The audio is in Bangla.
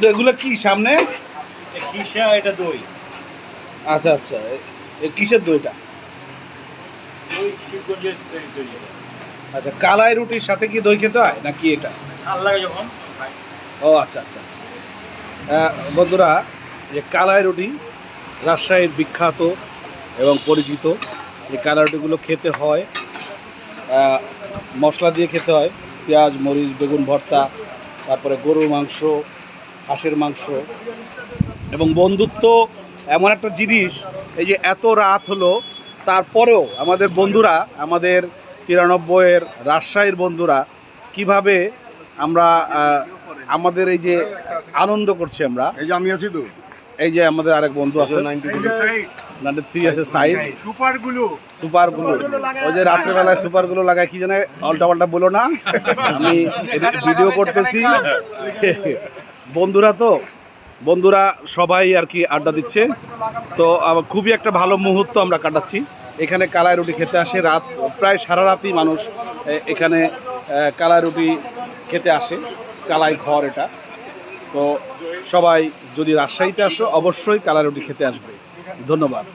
তো এগুলো কি সামনে? কিসা, এটা দই। আচ্ছা আচ্ছা, কিসের দইটা? দই শিবগঞ্জের দই। আচ্ছা, কালাই রুটির সাথে কি দই খেতে হয় নাকি এটা? ভাল লাগে যখন। ও আচ্ছা আচ্ছা। বন্ধুরা, যে কালাই রুটি রাজশাহীর বিখ্যাত এবং পরিচিত। এই কালাই রুটিগুলো খেতে হয় মশলা দিয়ে খেতে হয়, পেঁয়াজ মরিচ বেগুন ভর্তা, তারপরে গরুর মাংস, হাঁসের মাংস। এবং বন্ধুত্ব এমন একটা জিনিস, এই যে এত রাত হলো তারপরেও আমাদের বন্ধুরা, আমাদের 93-এর রাজশাহীর বন্ধুরা কিভাবে আমরা আমাদের এই যে আনন্দ করছি আমরা। এই যে আমি আছি তো, এই যে আমাদের আরেক বন্ধু আছে 93 আছে, সাইড সুপারগুলো। ওই যে রাত্রেবেলায় সুপারগুলো লাগায়, কি জানে পাল্টা বলো না, আমি ভিডিও করতেছি। বন্ধুরা সবাই আর কি আড্ডা দিচ্ছে। তো খুবই একটা ভালো মুহূর্ত আমরা কাটাচ্ছি। এখানে কালাই রুটি খেতে আসে, রাত প্রায় সারা রাতই মানুষ এখানে কালাই রুটি খেতে আসে। কালাই ঘর এটা। তো সবাই যদি রাজশাহীতে আসো, অবশ্যই কালাই রুটি খেতে আসবে। ধন্যবাদ।